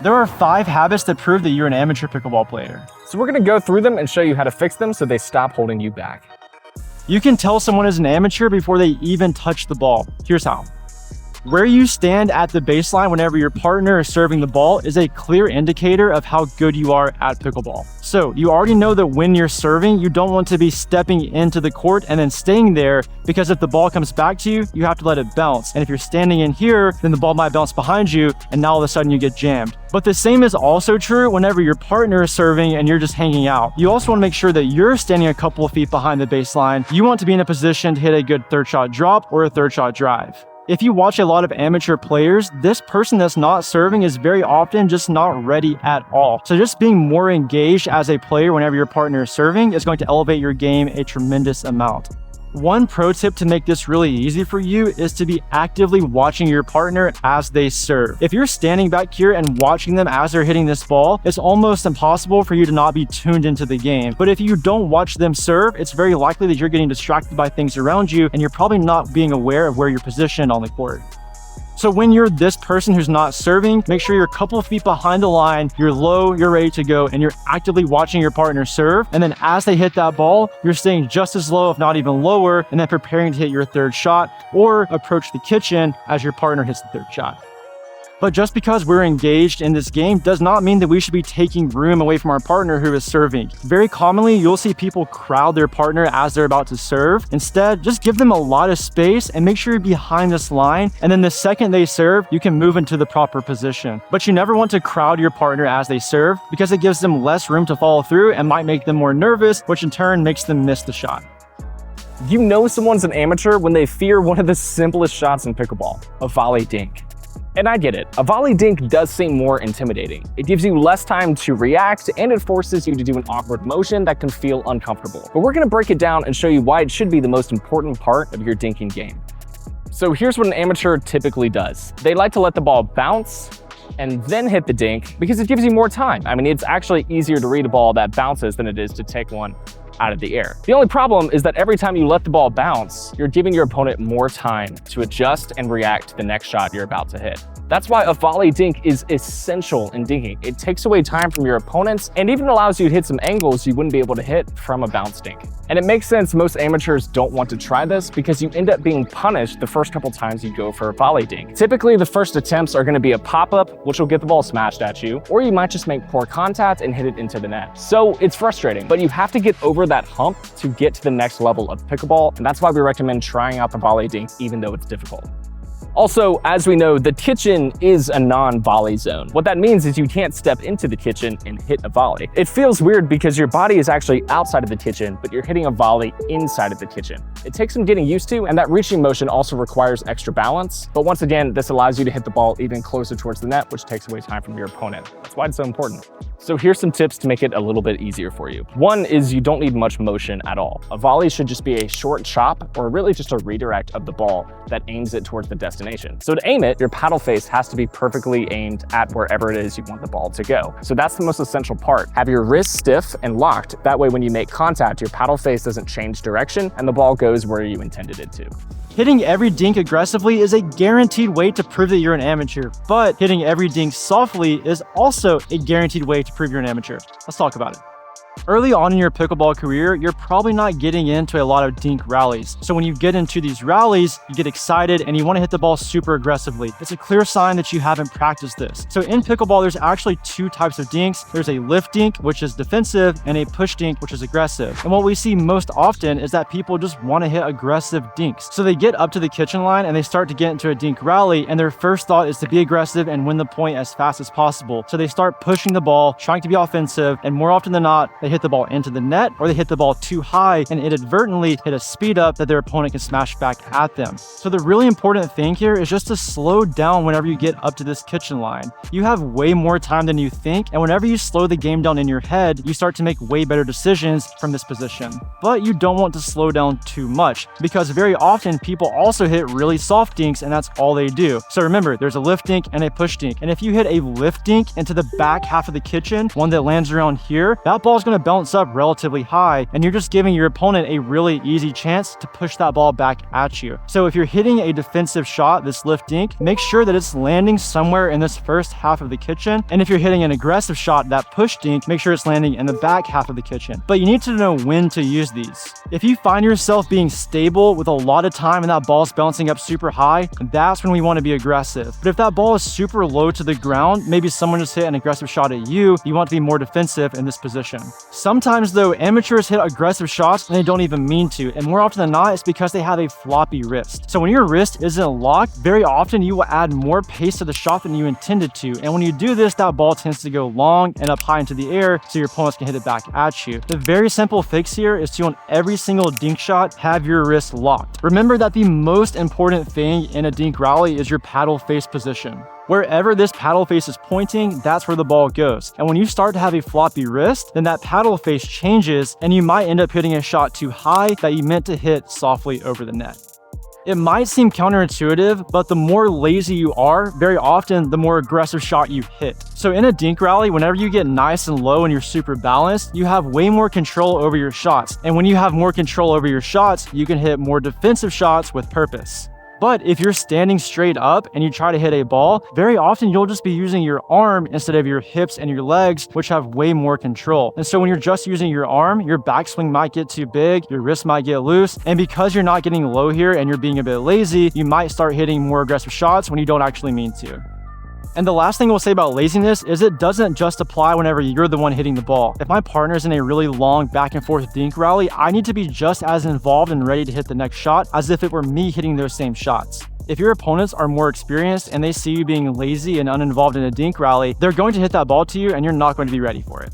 There are 5 habits that prove that you're an amateur pickleball player. So we're gonna go through them and show you how to fix them so they stop holding you back. You can tell someone is an amateur before they even touch the ball. Here's how. Where you stand at the baseline whenever your partner is serving the ball is a clear indicator of how good you are at pickleball. So you already know that when you're serving, you don't want to be stepping into the court and then staying there, because if the ball comes back to you, you have to let it bounce. And if you're standing in here, then the ball might bounce behind you and now all of a sudden you get jammed. But the same is also true whenever your partner is serving and you're just hanging out. You also want to make sure that you're standing a couple of feet behind the baseline. You want to be in a position to hit a good third shot drop or a third shot drive. If you watch a lot of amateur players, this person that's not serving is very often just not ready at all. So just being more engaged as a player whenever your partner is serving is going to elevate your game a tremendous amount. One pro tip to make this really easy for you is to be actively watching your partner as they serve. If you're standing back here and watching them as they're hitting this ball, it's almost impossible for you to not be tuned into the game. But if you don't watch them serve, it's very likely that you're getting distracted by things around you and you're probably not being aware of where you're positioned on the court. So when you're this person who's not serving, make sure you're a couple of feet behind the line, you're low, you're ready to go, and you're actively watching your partner serve. And then as they hit that ball, you're staying just as low, if not even lower, and then preparing to hit your third shot or approach the kitchen as your partner hits the third shot. But just because we're engaged in this game does not mean that we should be taking room away from our partner who is serving. Very commonly, you'll see people crowd their partner as they're about to serve. Instead, just give them a lot of space and make sure you're behind this line. And then the second they serve, you can move into the proper position. But you never want to crowd your partner as they serve because it gives them less room to follow through and might make them more nervous, which in turn makes them miss the shot. You know someone's an amateur when they fear one of the simplest shots in pickleball, a volley dink. And I get it, a volley dink does seem more intimidating. It gives you less time to react and it forces you to do an awkward motion that can feel uncomfortable. But we're gonna break it down and show you why it should be the most important part of your dinking game. So here's what an amateur typically does. They like to let the ball bounce and then hit the dink because it gives you more time. I mean, it's actually easier to read a ball that bounces than it is to take one out of the air. The only problem is that every time you let the ball bounce, you're giving your opponent more time to adjust and react to the next shot you're about to hit. That's why a volley dink is essential in dinking. It takes away time from your opponents and even allows you to hit some angles you wouldn't be able to hit from a bounce dink. And it makes sense most amateurs don't want to try this because you end up being punished the first couple times you go for a volley dink. Typically, the first attempts are gonna be a pop-up, which will get the ball smashed at you, or you might just make poor contact and hit it into the net. So it's frustrating, but you have to get over that hump to get to the next level of pickleball, and that's why we recommend trying out the volley dink even though it's difficult. Also, as we know, the kitchen is a non-volley zone. What that means is you can't step into the kitchen and hit a volley. It feels weird because your body is actually outside of the kitchen, but you're hitting a volley inside of the kitchen. It takes some getting used to, and that reaching motion also requires extra balance. But once again, this allows you to hit the ball even closer towards the net, which takes away time from your opponent. That's why it's so important. So here's some tips to make it a little bit easier for you. One is you don't need much motion at all. A volley should just be a short chop or really just a redirect of the ball that aims it towards the destination. So to aim it, your paddle face has to be perfectly aimed at wherever it is you want the ball to go. So that's the most essential part. Have your wrists stiff and locked. That way when you make contact, your paddle face doesn't change direction and the ball goes where you intended it to. Hitting every dink aggressively is a guaranteed way to prove that you're an amateur, but hitting every dink softly is also a guaranteed way to prove you're an amateur. Let's talk about it. Early on in your pickleball career, you're probably not getting into a lot of dink rallies. So when you get into these rallies, you get excited and you want to hit the ball super aggressively. It's a clear sign that you haven't practiced this. So in pickleball, there's actually 2 types of dinks. There's a lift dink, which is defensive, and a push dink, which is aggressive. And what we see most often is that people just want to hit aggressive dinks. So they get up to the kitchen line and they start to get into a dink rally, and their first thought is to be aggressive and win the point as fast as possible. So they start pushing the ball, trying to be offensive, and more often than not, they hit the ball into the net or they hit the ball too high and inadvertently hit a speed up that their opponent can smash back at them. So the really important thing here is just to slow down whenever you get up to this kitchen line. You have way more time than you think, and whenever you slow the game down in your head, you start to make way better decisions from this position. But you don't want to slow down too much because very often people also hit really soft dinks and that's all they do. So remember, there's a lift dink and a push dink. And if you hit a lift dink into the back half of the kitchen, one that lands around here, that ball's going going to bounce up relatively high, and you're just giving your opponent a really easy chance to push that ball back at you. So if you're hitting a defensive shot, this lift dink, make sure that it's landing somewhere in this first half of the kitchen. And if you're hitting an aggressive shot, that push dink, make sure it's landing in the back half of the kitchen. But you need to know when to use these. If you find yourself being stable with a lot of time and that ball's bouncing up super high, that's when we want to be aggressive. But if that ball is super low to the ground, maybe someone just hit an aggressive shot at you, you want to be more defensive in this position. Sometimes though, amateurs hit aggressive shots and they don't even mean to, and more often than not, it's because they have a floppy wrist. So when your wrist isn't locked, very often you will add more pace to the shot than you intended to, and when you do this, that ball tends to go long and up high into the air, so your opponents can hit it back at you. The very simple fix here is to, on every single dink shot, have your wrist locked. Remember that the most important thing in a dink rally is your paddle face position. Wherever this paddle face is pointing, that's where the ball goes. And when you start to have a floppy wrist, then that paddle face changes and you might end up hitting a shot too high that you meant to hit softly over the net. It might seem counterintuitive, but the more lazy you are, very often the more aggressive shot you hit. So in a dink rally, whenever you get nice and low and you're super balanced, you have way more control over your shots. And when you have more control over your shots, you can hit more defensive shots with purpose. But if you're standing straight up and you try to hit a ball, very often you'll just be using your arm instead of your hips and your legs, which have way more control. And so when you're just using your arm, your backswing might get too big, your wrist might get loose, and because you're not getting low here and you're being a bit lazy, you might start hitting more aggressive shots when you don't actually mean to. And the last thing we'll say about laziness is it doesn't just apply whenever you're the one hitting the ball. If my partner's in a really long back and forth dink rally, I need to be just as involved and ready to hit the next shot as if it were me hitting those same shots. If your opponents are more experienced and they see you being lazy and uninvolved in a dink rally, they're going to hit that ball to you and you're not going to be ready for it.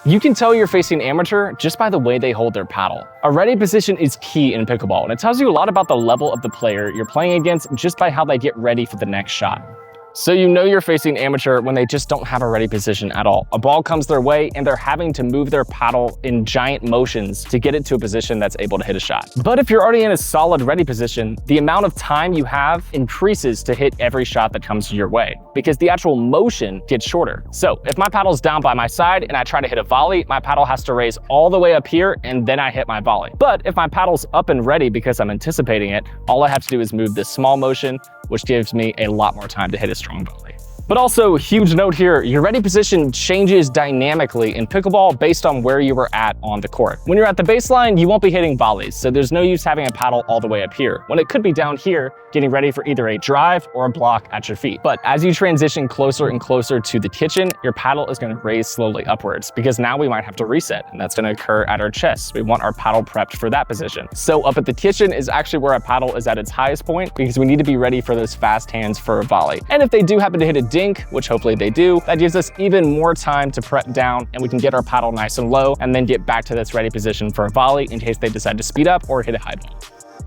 You can tell you're facing amateur just by the way they hold their paddle. A ready position is key in pickleball, and it tells you a lot about the level of the player you're playing against just by how they get ready for the next shot. So you know you're facing amateur when they just don't have a ready position at all. A ball comes their way and they're having to move their paddle in giant motions to get it to a position that's able to hit a shot. But if you're already in a solid ready position, the amount of time you have increases to hit every shot that comes your way because the actual motion gets shorter. So if my paddle's down by my side and I try to hit a volley, my paddle has to raise all the way up here and then I hit my volley. But if my paddle's up and ready because I'm anticipating it, all I have to do is move this small motion, which gives me a lot more time to hit a strong volley. But also, huge note here, your ready position changes dynamically in pickleball based on where you were at on the court. When you're at the baseline, you won't be hitting volleys, so there's no use having a paddle all the way up here, when it could be down here, getting ready for either a drive or a block at your feet. But as you transition closer and closer to the kitchen, your paddle is gonna raise slowly upwards, because now we might have to reset, and that's gonna occur at our chest. We want our paddle prepped for that position. So up at the kitchen is actually where our paddle is at its highest point, because we need to be ready for those fast hands for a volley. And if they do happen to hit a dink, which hopefully they do, that gives us even more time to prep down and we can get our paddle nice and low and then get back to this ready position for a volley in case they decide to speed up or hit a high ball.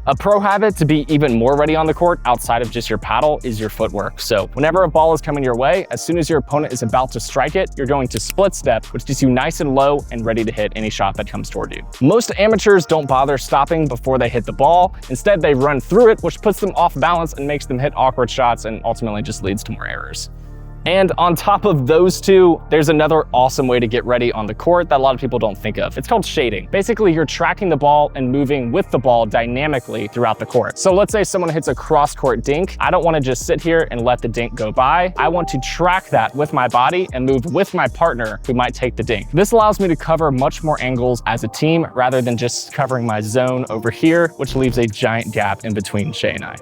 A pro habit to be even more ready on the court outside of just your paddle is your footwork. So whenever a ball is coming your way, as soon as your opponent is about to strike it, you're going to split step, which gets you nice and low and ready to hit any shot that comes toward you. Most amateurs don't bother stopping before they hit the ball. Instead, they run through it, which puts them off balance and makes them hit awkward shots and ultimately just leads to more errors. And on top of those two, there's another awesome way to get ready on the court that a lot of people don't think of. It's called shading. Basically, you're tracking the ball and moving with the ball dynamically throughout the court. So let's say someone hits a cross-court dink. I don't want to just sit here and let the dink go by. I want to track that with my body and move with my partner who might take the dink. This allows me to cover much more angles as a team rather than just covering my zone over here, which leaves a giant gap in between Shay and I.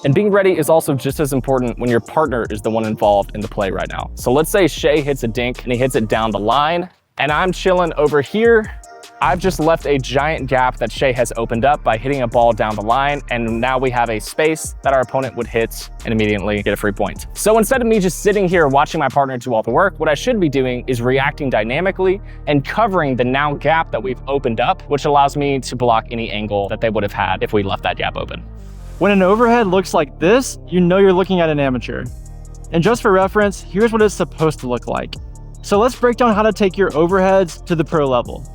And being ready is also just as important when your partner is the one involved in the play right now. So let's say Shay hits a dink and he hits it down the line and I'm chilling over here. I've just left a giant gap that Shay has opened up by hitting a ball down the line, and now we have a space that our opponent would hit and immediately get a free point. So instead of me just sitting here watching my partner do all the work, what I should be doing is reacting dynamically and covering the now gap that we've opened up, which allows me to block any angle that they would have had if we left that gap open. When an overhead looks like this, you know you're looking at an amateur. And just for reference, here's what it's supposed to look like. So let's break down how to take your overheads to the pro level.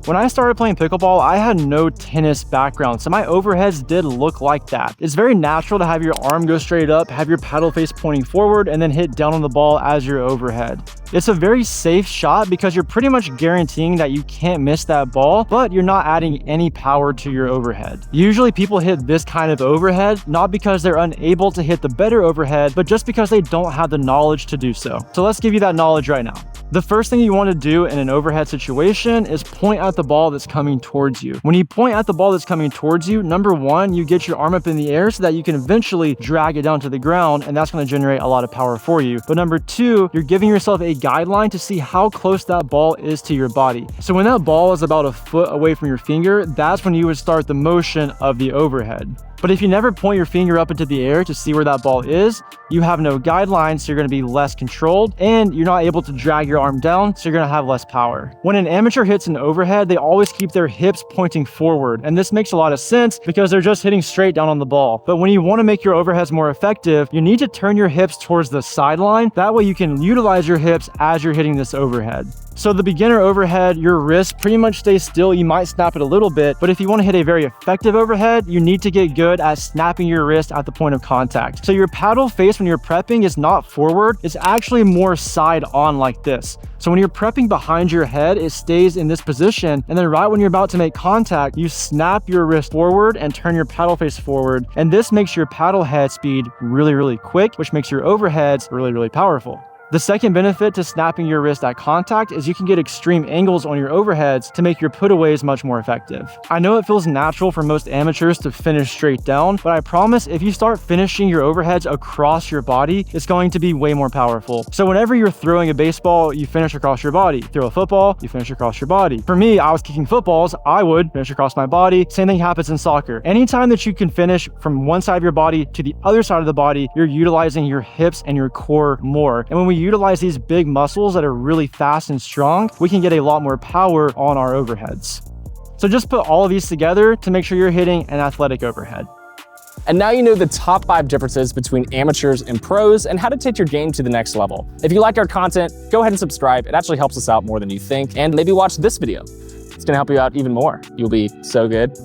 When I started playing pickleball, I had no tennis background, so my overheads did look like that. It's very natural to have your arm go straight up, have your paddle face pointing forward, and then hit down on the ball as your overhead. It's a very safe shot because you're pretty much guaranteeing that you can't miss that ball, but you're not adding any power to your overhead. Usually people hit this kind of overhead, not because they're unable to hit the better overhead, but just because they don't have the knowledge to do so. So let's give you that knowledge right now. The first thing you want to do in an overhead situation is point at the ball that's coming towards you. When you point at the ball that's coming towards you, number one, you get your arm up in the air so that you can eventually drag it down to the ground, and that's going to generate a lot of power for you. But number two, you're giving yourself a guideline to see how close that ball is to your body. So when that ball is about a foot away from your finger, that's when you would start the motion of the overhead. But if you never point your finger up into the air to see where that ball is, you have no guidelines, so you're going to be less controlled, and you're not able to drag your arm down, so you're going to have less power. When an amateur hits an overhead, they always keep their hips pointing forward, and this makes a lot of sense because they're just hitting straight down on the ball. But when you want to make your overheads more effective, you need to turn your hips towards the sideline. That way you can utilize your hips as you're hitting this overhead. So the beginner overhead, your wrist pretty much stays still. You might snap it a little bit, but if you want to hit a very effective overhead, you need to get good at snapping your wrist at the point of contact. So your paddle face when you're prepping is not forward, it's actually more side on like this. So when you're prepping behind your head, it stays in this position, and then right when you're about to make contact, you snap your wrist forward and turn your paddle face forward, and this makes your paddle head speed really, really quick, which makes your overheads really, really powerful. The second benefit to snapping your wrist at contact is you can get extreme angles on your overheads to make your putaways much more effective. I know it feels natural for most amateurs to finish straight down, but I promise if you start finishing your overheads across your body, it's going to be way more powerful. So whenever you're throwing a baseball, you finish across your body. Throw a football, you finish across your body. For me, I was kicking footballs, I would finish across my body. Same thing happens in soccer. Anytime that you can finish from one side of your body to the other side of the body, you're utilizing your hips and your core more. And when we utilize these big muscles that are really fast and strong, we can get a lot more power on our overheads. So just put all of these together to make sure you're hitting an athletic overhead. And now you know the top 5 differences between amateurs and pros and how to take your game to the next level. If you like our content, go ahead and subscribe. It actually helps us out more than you think. And maybe watch this video. It's gonna help you out even more. You'll be so good.